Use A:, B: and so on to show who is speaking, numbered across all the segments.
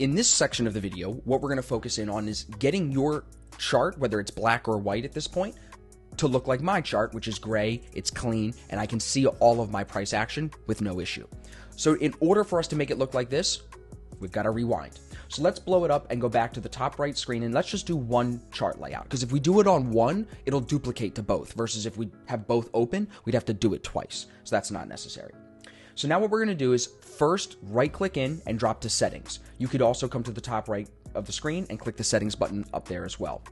A: In this section of the video, what we're going to focus in on is getting your chart, whether it's black or white at this point, to look like my chart, which is gray, it's clean, and I can see all of my price action with no issue. So in order for us to make it look like this, we've got to rewind. So let's blow it up and go back to the top right screen, and let's just do one chart layout. Because if we do it on one, it'll duplicate to both, versus if we have both open, we'd have to do it twice. So that's not necessary. So now what we're going to do is first right click in and drop to settings. You could also come to the top right of the screen and click the settings button up there as well.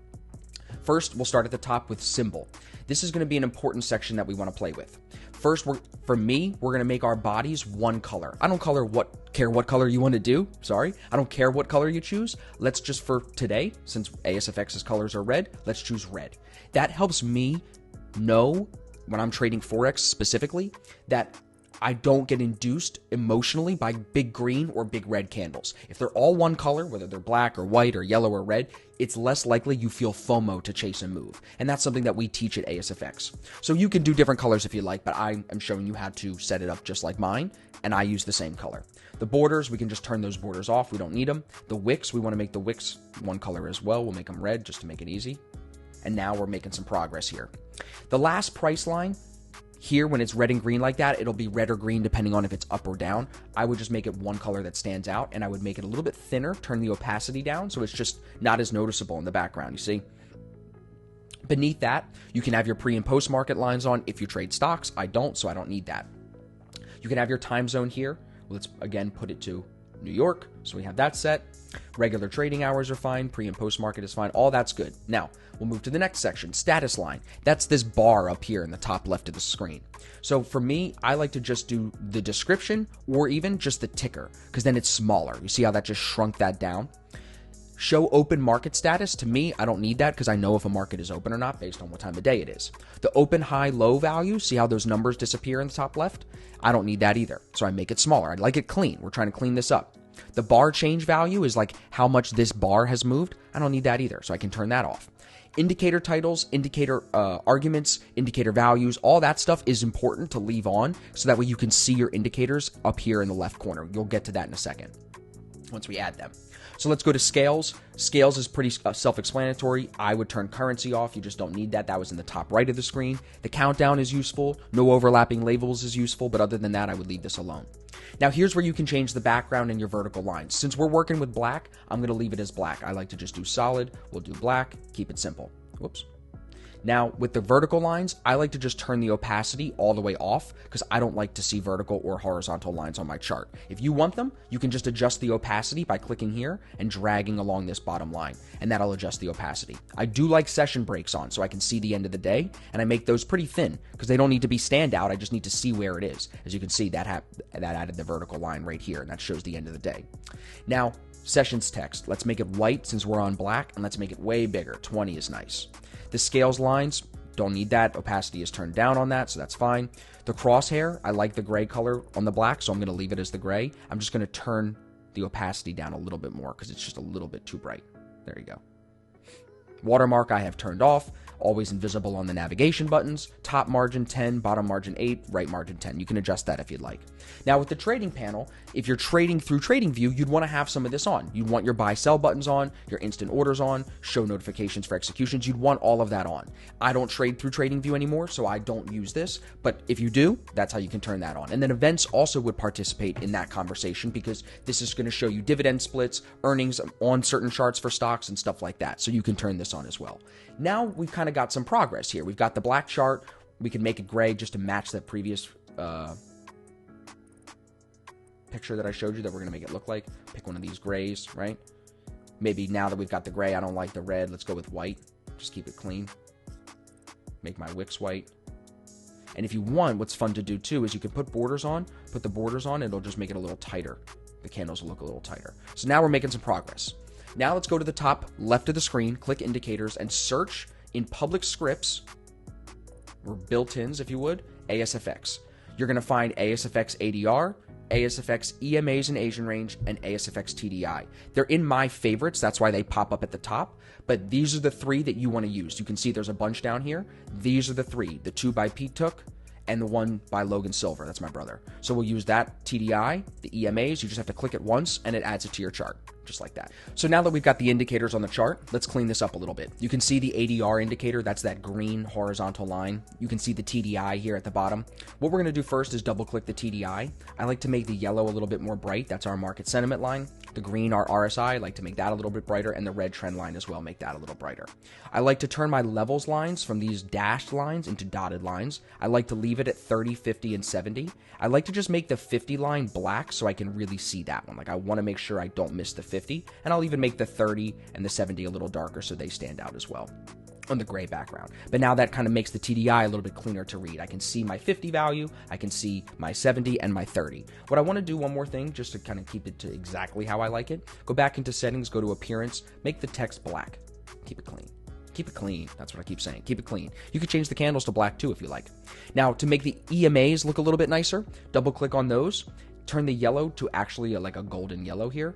A: First, we'll start at the top with symbol. This is going to be an important section that we want to play with. First, for me, we're going to make our bodies one color. I don't care what color you want to do. Sorry. I don't care what color you choose. Let's just, for today, since ASFX's colors are red, let's choose red. That helps me know when I'm trading Forex specifically that I don't get induced emotionally by big green or big red candles. If they're all one color, whether they're black or white or yellow or red, it's less likely you feel FOMO to chase and move. And that's something that we teach at ASFX. So you can do different colors if you like, but I am showing you how to set it up just like mine, and I use the same color. The borders, we can just turn those borders off. We don't need them. The wicks, we want to make the wicks one color as well. We'll make them red just to make it easy. And now we're making some progress here. The last price line, here, when it's red and green like that, it'll be red or green depending on if it's up or down. I would just make it one color that stands out, and I would make it a little bit thinner, turn the opacity down so it's just not as noticeable in the background, you see? Beneath that, you can have your pre and post market lines on if you trade stocks. I don't, so I don't need that. You can have your time zone here. Let's again put it to New York, so we have that set. Regular trading hours are fine, pre and post market is fine, all that's good. Now, we'll move to the next section, status line. That's this bar up here in the top left of the screen. So for me, I like to just do the description or even just the ticker, because then it's smaller. You see how that just shrunk that down? Show open market status, to me, I don't need that because I know if a market is open or not based on what time of day it is. The open, high, low value, see how those numbers disappear in the top left? I don't need that either, so I make it smaller. I like it clean. We're trying to clean this up. The bar change value is like how much this bar has moved. I don't need that either, so I can turn that off. Indicator titles, indicator arguments, indicator values, all that stuff is important to leave on so that way you can see your indicators up here in the left corner. You'll get to that in a second once we add them. So let's go to scales. Scales is pretty self-explanatory. I would turn currency off. You just don't need that. That was in the top right of the screen. The countdown is useful. No overlapping labels is useful, but other than that, I would leave this alone. Now here's where you can change the background and your vertical lines. Since we're working with black, I'm going to leave it as black. I like to just do solid. We'll do black. Keep it simple. Whoops. Now, with the vertical lines, I like to just turn the opacity all the way off because I don't like to see vertical or horizontal lines on my chart. If you want them, you can just adjust the opacity by clicking here and dragging along this bottom line, and that'll adjust the opacity. I do like session breaks on so I can see the end of the day, and I make those pretty thin because they don't need to be standout. I just need to see where it is. As you can see, that added the vertical line right here, and that shows the end of the day. Now, sessions text. Let's make it white since we're on black, and let's make it way bigger. 20 is nice. The scales lines, don't need that. Opacity is turned down on that, so that's fine. The crosshair, I like the gray color on the black, so I'm going to leave it as the gray. I'm just going to turn the opacity down a little bit more because it's just a little bit too bright. There you go. Watermark I have turned off, always invisible on the navigation buttons. Top margin 10, bottom margin 8, right margin 10. You can adjust that if you'd like. Now with the trading panel, if you're trading through Tradingview, you'd want to have some of this on. You'd want your buy sell buttons on, your instant orders on, show notifications for executions. You'd want all of that on. I don't trade through Tradingview anymore, so I don't use this, but if you do, that's how you can turn that on. And then events also would participate in that conversation because this is going to show you dividend splits, earnings on certain charts for stocks and stuff like that. So you can turn this on as well. Now we've kind of got some progress here. We've got the black chart. We can make it gray just to match that previous picture that I showed you that we're going to make it look like. Pick one of these grays, right? Maybe now that we've got the gray, I don't like the red. Let's go with white. Just keep it clean. Make my wicks white. And if you want, what's fun to do too is you can put borders on, put the borders on, and it'll just make it a little tighter. The candles will look a little tighter. So now we're making some progress. Now let's go to the top left of the screen, click indicators, and search in public scripts, or built-ins if you would, ASFX. You're going to find ASFX ADR, ASFX EMAs in Asian range, and ASFX TDI. They're in my favorites, that's why they pop up at the top, but these are the three that you want to use. You can see there's a bunch down here. These are the three, the two by Pete Took, and the one by Logan Silver, that's my brother. So we'll use that TDI, the EMAs, you just have to click it once, and it adds it to your chart. just like that. So now that we've got the indicators on the chart, let's clean this up a little bit. You can see the ADR indicator, that's that green horizontal line. You can see the TDI here at the bottom. What we're gonna do first is double click the TDI. I like to make the yellow a little bit more bright, that's our market sentiment line. The green, our RSI, I like to make that a little bit brighter, and the red trend line as well, make that a little brighter. I like to turn my levels lines from these dashed lines into dotted lines. I like to leave it at 30, 50, and 70. I like to just make the 50 line black so I can really see that one. Like I wanna make sure I don't miss the 50, and I'll even make the 30 and the 70 a little darker so they stand out as well on the gray background. But now that kind of makes the TDI a little bit cleaner to read. I can see my 50 value, I can see my 70 and my 30. What I want to do, one more thing, just to kind of keep it to exactly how I like it, go back into settings, go to appearance, make the text black. Keep it clean. Keep it clean. That's what I keep saying. Keep it clean. You can change the candles to black too if you like. Now, to make the EMAs look a little bit nicer, double click on those, turn the yellow to actually like a golden yellow here,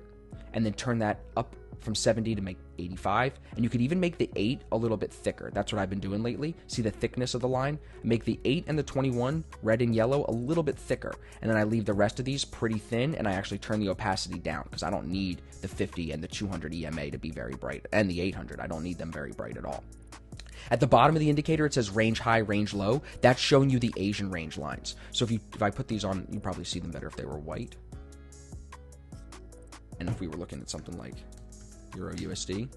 A: and then turn that up from 70 to make 85, and you could even make the 8 a little bit thicker. That's what I've been doing lately. See the thickness of the line? Make the 8 and the 21, red and yellow, a little bit thicker, and then I leave the rest of these pretty thin, and I actually turn the opacity down because I don't need the 50 and the 200 EMA to be very bright, and the 800. I don't need them very bright at all. At the bottom of the indicator, it says range high, range low. That's showing you the Asian range lines. So if I put these on, you'd probably see them better if they were white. And if we were looking at something like Euro USD,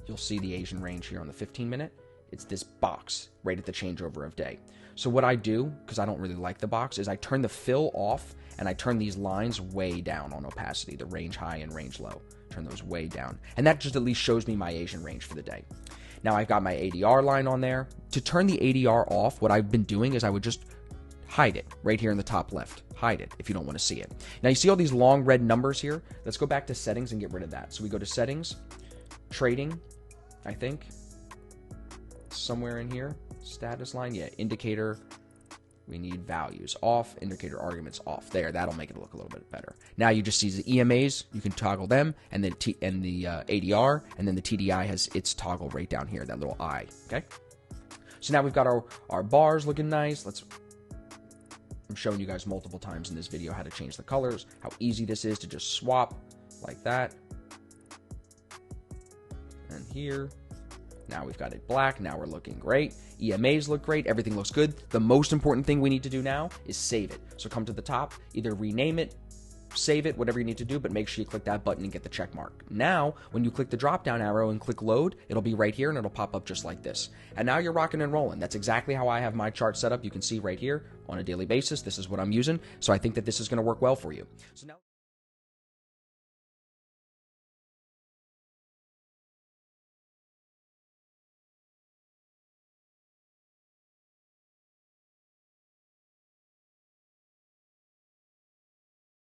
A: you'll see the Asian range here on the 15-minute. It's this box right at the changeover of day. So what I do, because I don't really like the box, is I turn the fill off and I turn these lines way down on opacity, the range high and range low. Turn those way down. And that just at least shows me my Asian range for the day. Now I've got my ADR line on there. To turn the ADR off, what I've been doing is I would just hide it right here in the top left. Hide it if you don't want to see it. Now you see all these long red numbers here? Let's go back to settings and get rid of that. So we go to settings, trading, I think, somewhere in here, status line, yeah, indicator, we need values off, indicator arguments off. There, that'll make it look a little bit better. Now you just see the EMAs, you can toggle them, and then the ADR, and then the TDI has its toggle right down here, that little eye, okay? So now we've got our bars looking nice. I'm showing you guys multiple times in this video how to change the colors, how easy this is to just swap like that. And here, now we've got it black, now we're looking great. EMAs look great, everything looks good. The most important thing we need to do now is save it. So come to the top, either rename it, save it, whatever you need to do, but make sure you click that button and get the check mark. Now, when you click the drop down arrow and click load, it'll be right here and it'll pop up just like this. And now you're rocking and rolling. That's exactly how I have my chart set up. You can see right here on a daily basis, this is what I'm using. So I think that this is going to work well for you. So now